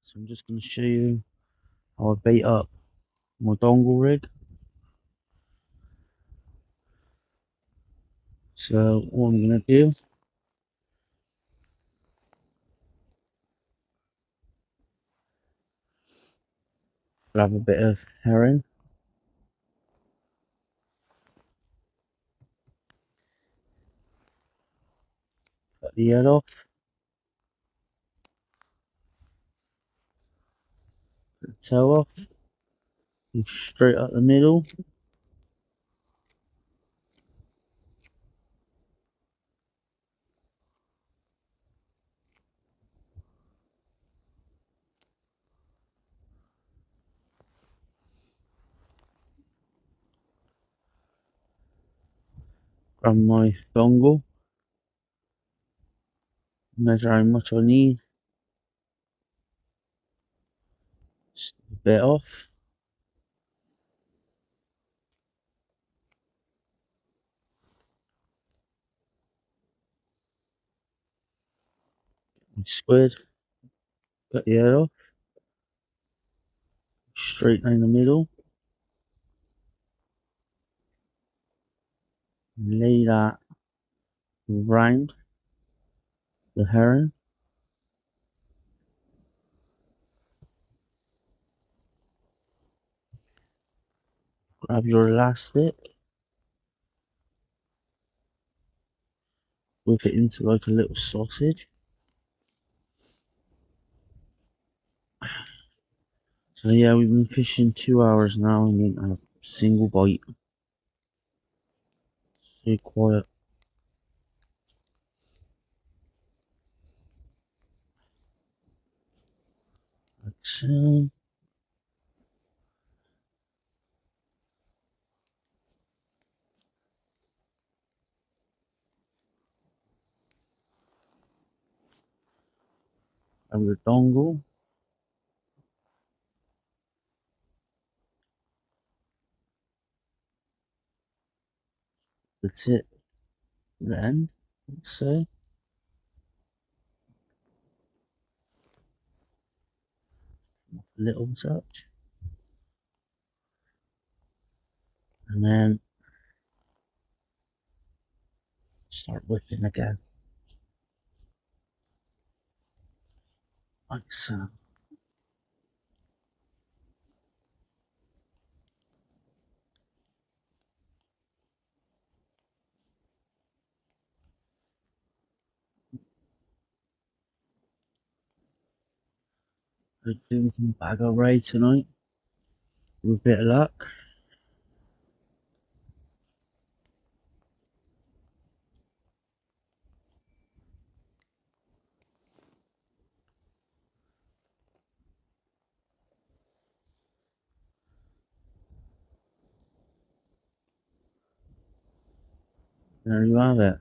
So I'm just going to show you how I bait up my dongle rig. So what I'm going to do, grab a bit of herring, cut the head off, cut the tail off, and straight up the middle. Grab my dongle, measure how much I need, snip a bit off, my squid, cut the head off, straight down the middle, and lay that round the herring. Grab your elastic, whip it into like a little sausage. So yeah, we've been fishing 2 hours now and we didn't have a single bite. Stay quiet. Let's have your dongle. That's it. The end. Let's say. A little touch. And then start whipping again. Like so. Hopefully we can bag our raid tonight. With a bit of luck. There you have it.